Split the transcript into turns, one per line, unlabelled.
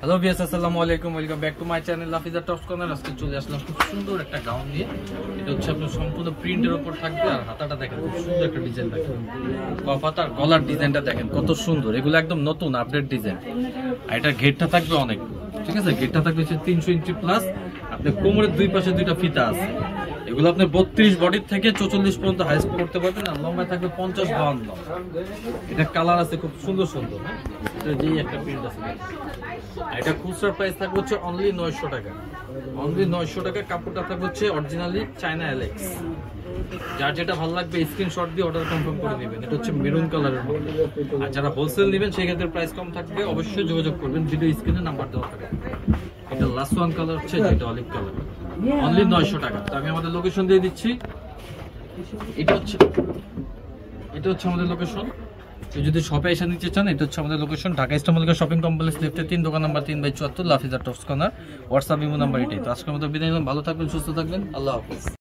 Hello viewers, আসসালামু আলাইকুম, welcome back to my channel Lafiza tops corner. আজকে চলে আসলাম খুব সুন্দর একটা গাউন নিয়ে। এটা হচ্ছে আপনার সম্পূর্ণ প্রিন্টের উপর থাকবে, আর হাতাটা দেখেন খুব সুন্দর একটা ডিজাইন দেখেন, কপাতার গলার ডিজাইনটা দেখেন কত সুন্দর, এগুলো একদম নতুন আপডেট ডিজাইন। আর এটা ঘেরটা থাকবে অনেক, ঠিক আছে, ঘেরটা থাকবে 300 ইঞ্চি প্লাস। আপনার কোমরের দুই পাশে দুইটা ফিতা আছে, এগুলো আপনি 32 বডির থেকে 44 পর্যন্ত হাইস্ট করতে পারবেন। আর লম্বা থাকবে 50-52। এটা কালার আছে খুব সুন্দর সুন্দর, হ্যাঁ, এটা যেই একটা প্রিন্ট আছে। এটা খুচরা প্রাইস থাকবে হচ্ছে অনলি 900 টাকা, অনলি 900 টাকা। কাপড়টা থাকবে হচ্ছে অরিজিনালি চায়না এলেক্স। যার যেটা ভালো লাগবে স্ক্রিনশট দিয়ে অর্ডার কনফার্ম করে নেবেন। এটা হচ্ছে মেরুন কালারের মধ্যে। আর যারা হোলসেল নেবেন সেক্ষেত্রে প্রাইস কম থাকবে, অবশ্যই যোগাযোগ করবেন, ভিডিও স্ক্রিনে নাম্বার দেওয়া থাকবে। এটা লাস্ট ওয়ান কালার হচ্ছে যেটা অলিভ কালার, অনলি 900 টাকা। তো আমি আমাদের লোকেশন দিয়ে দিচ্ছি। এটা হচ্ছে আমাদের লোকেশন। যদি শপে এসে নিতে চান, এটা হচ্ছে আমাদের লোকেশন, ঢাকা ইস্টামলিকা শপিং কমপ্লেক্স লিফটে 3, দোকান number 3/74, Lafiza tops corner. WhatsApp imo number এটাই। তো আজকের মতো বিদায় নিলাম, ভালো থাকবেন, সুস্থ থাকবেন, আল্লাহ হাফেজ।